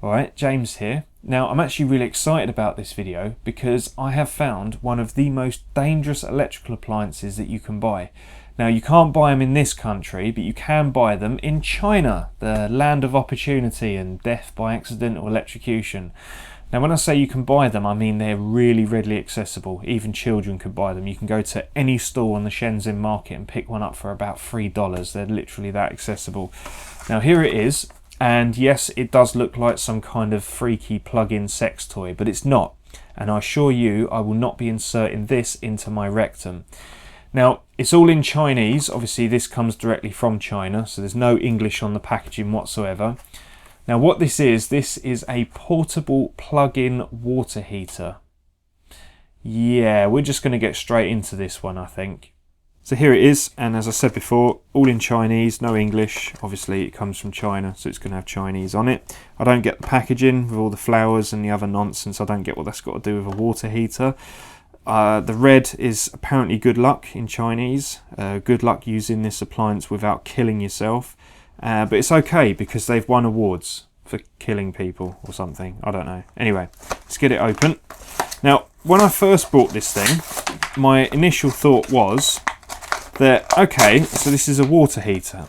Alright, James here. Now I'm actually really excited about this video because I have found one of the most dangerous electrical appliances that you can buy. Now you can't buy them in this country, but you can buy them in China, the land of opportunity and death by accidental electrocution. Now when I say you can buy them, I mean they're really readily accessible. Even children could buy them. You can go to any store on the Shenzhen market and pick one up for about $3. They're literally that accessible. Now here it is. And yes, it does look like some kind of freaky plug-in sex toy, but it's not. And I assure you, I will not be inserting this into my rectum. Now, it's all in Chinese. Obviously, this comes directly from China, so there's no English on the packaging whatsoever. Now, what this is a portable plug-in water heater. Yeah, we're just going to get straight into this one, I think. So here it is, and as I said before, all in Chinese, no English. Obviously it comes from China, so it's going to have Chinese on it. I don't get the packaging with all the flowers and the other nonsense. I don't get what that's got to do with a water heater. The red is apparently good luck in Chinese. Good luck using this appliance without killing yourself. But it's okay because they've won awards for killing people or something. I don't know. Anyway, let's get it open. Now, when I first bought this thing, my initial thought was that, okay, so this is a water heater.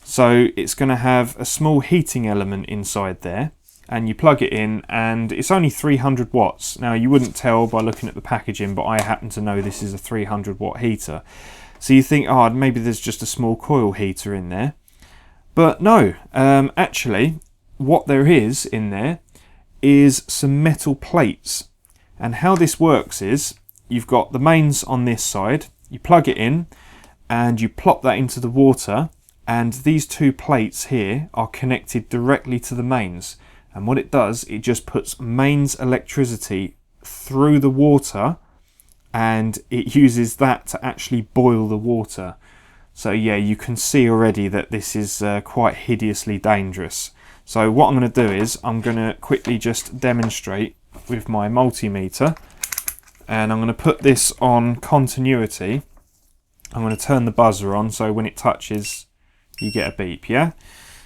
So it's going to have a small heating element inside there, and you plug it in and it's only 300 watts. Now you wouldn't tell by looking at the packaging, but I happen to know this is a 300 watt heater. So you think, oh, maybe there's just a small coil heater in there. But no, actually what there is in there is some metal plates. And how this works is you've got the mains on this side, you plug it in and you plop that into the water, and these two plates here are connected directly to the mains. And what it does, it just puts mains electricity through the water, and it uses that to actually boil the water. So yeah, you can see already that this is quite hideously dangerous. So what I'm going to do is I'm going to quickly just demonstrate with my multimeter, and I'm going to put this on continuity. I'm going to turn the buzzer on so when it touches you get a beep, yeah?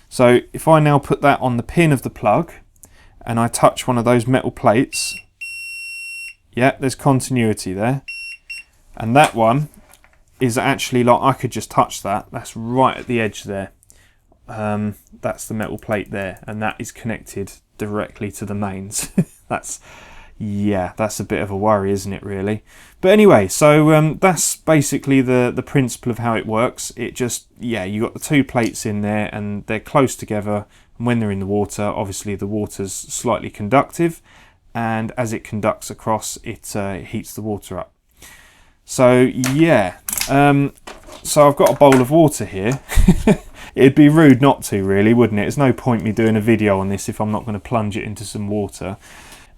So if I now put that on the pin of the plug and I touch one of those metal plates, yeah, there's continuity there. And that one is actually like, I could just touch that. That's right at the edge there. That's the metal plate there, and that is connected directly to the mains. That's a bit of a worry, isn't it, really? But anyway, so that's basically the principle of how it works. It just, yeah, you got the two plates in there and they're close together, and when they're in the water, obviously the water's slightly conductive, and as it conducts across, it heats the water up. So yeah, so I've got a bowl of water here. It'd be rude not to, really, wouldn't it? There's no point me doing a video on this if I'm not going to plunge it into some water.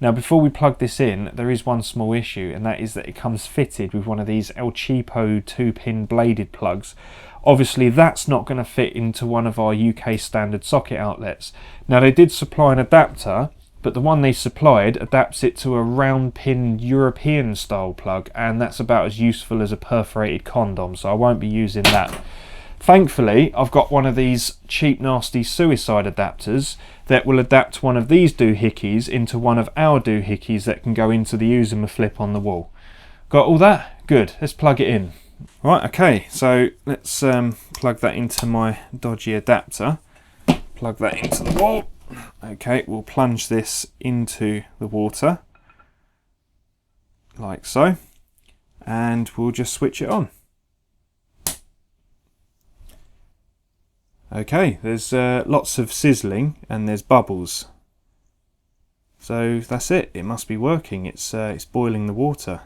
Now before we plug this in, there is one small issue, and that is that it comes fitted with one of these El Cheapo 2-pin bladed plugs. Obviously that's not going to fit into one of our UK standard socket outlets. Now they did supply an adapter, but the one they supplied adapts it to a round pin European style plug, and that's about as useful as a perforated condom, so I won't be using that. Thankfully, I've got one of these cheap, nasty suicide adapters that will adapt one of these doohickeys into one of our doohickeys that can go into the Uzuma flip on the wall. Got all that? Good. Let's plug it in. Right, okay, so let's plug that into my dodgy adapter. Plug that into the wall. Okay, we'll plunge this into the water, like so, and we'll just switch it on. Okay, there's lots of sizzling and there's bubbles. So that's it. It must be working. It's boiling the water.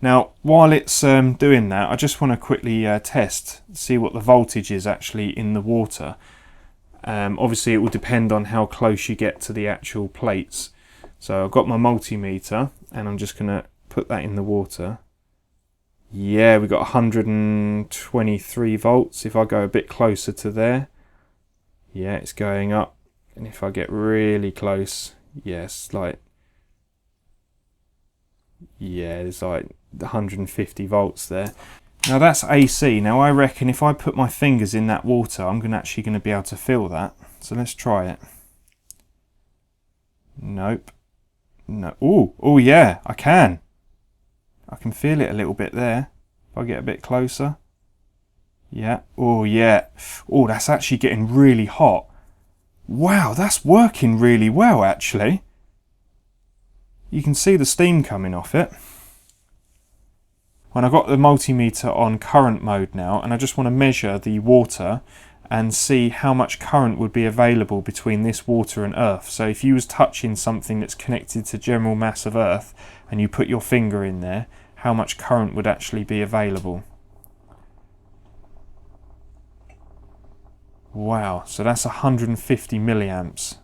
Now, while it's doing that, I just want to quickly test, see what the voltage is actually in the water. Obviously, it will depend on how close you get to the actual plates. So I've got my multimeter, and I'm just going to put that in the water. Yeah, we got 123 volts. If I go a bit closer to there, yeah, it's going up. And if I get really close, yes, there's like 150 volts there. Now that's AC. Now I reckon if I put my fingers in that water, I'm actually going to be able to feel that. So let's try it. Nope. No. Oh yeah, I can. I can feel it a little bit there. If I get a bit closer. Yeah. Oh yeah. Oh, that's actually getting really hot. Wow, that's working really well actually. You can see the steam coming off it. When I got the multimeter on current mode now, and I just want to measure the water and see how much current would be available between this water and earth. So if you was touching something that's connected to general mass of earth and you put your finger in there, how much current would actually be available. Wow, so that's 150 milliamps.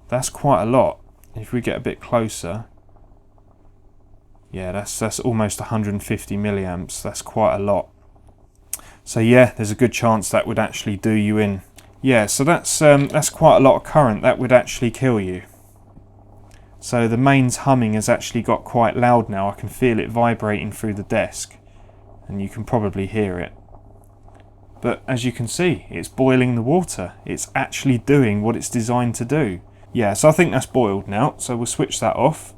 That's quite a lot. If we get a bit closer, yeah, that's almost 150 milliamps. That's quite a lot. So yeah, there's a good chance that would actually do you in. Yeah, so that's quite a lot of current. That would actually kill you. So the mains humming has actually got quite loud now. I can feel it vibrating through the desk, and you can probably hear it. But as you can see, it's boiling the water. It's actually doing what it's designed to do. Yeah, so I think that's boiled now. So we'll switch that off.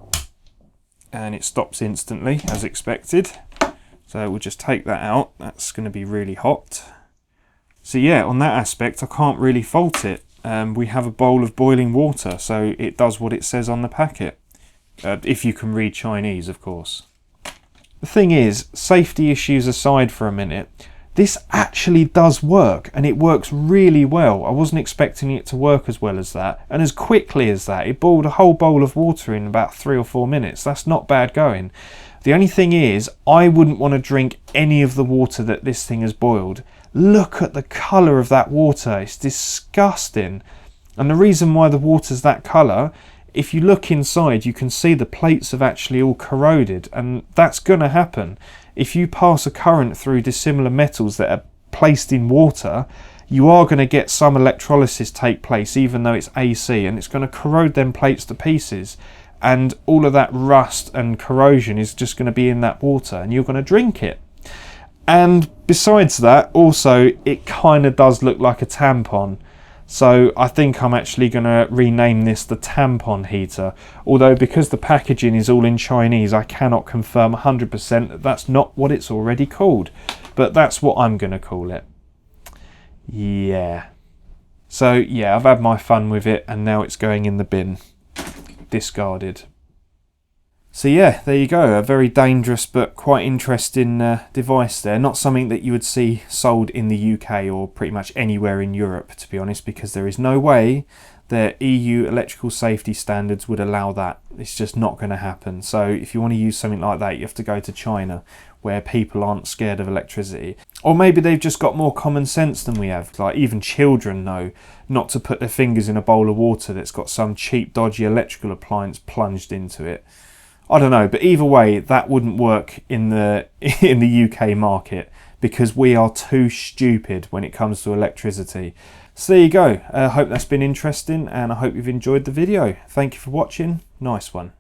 And it stops instantly, as expected. So we'll just take that out. That's going to be really hot. So yeah, on that aspect, I can't really fault it. We have a bowl of boiling water, so it does what it says on the packet. If you can read Chinese, of course. The thing is, safety issues aside for a minute, this actually does work, and it works really well. I wasn't expecting it to work as well as that, and as quickly as that. It boiled a whole bowl of water in about 3 or 4 minutes. That's not bad going. The only thing is, I wouldn't want to drink any of the water that this thing has boiled. Look at the colour of that water. It's disgusting. And the reason why the water's that colour, if you look inside, you can see the plates have actually all corroded, and that's going to happen. If you pass a current through dissimilar metals that are placed in water, you are going to get some electrolysis take place, even though it's AC, and it's going to corrode them plates to pieces. And all of that rust and corrosion is just going to be in that water, and you're going to drink it. And besides that, also, it kind of does look like a tampon. So I think I'm actually going to rename this the tampon heater. Although because the packaging is all in Chinese, I cannot confirm 100% that that's not what it's already called. But that's what I'm going to call it. Yeah. So yeah, I've had my fun with it, and now it's going in the bin. Discarded. So yeah, there you go, a very dangerous but quite interesting device there. Not something that you would see sold in the UK or pretty much anywhere in Europe, to be honest, because there is no way that EU electrical safety standards would allow that. It's just not going to happen. So if you want to use something like that, you have to go to China, where people aren't scared of electricity. Or maybe they've just got more common sense than we have. Like even children know not to put their fingers in a bowl of water that's got some cheap, dodgy electrical appliance plunged into it. I don't know, but either way, that wouldn't work in the UK market, because we are too stupid when it comes to electricity. So there you go. I hope that's been interesting, and I hope you've enjoyed the video. Thank you for watching. Nice one.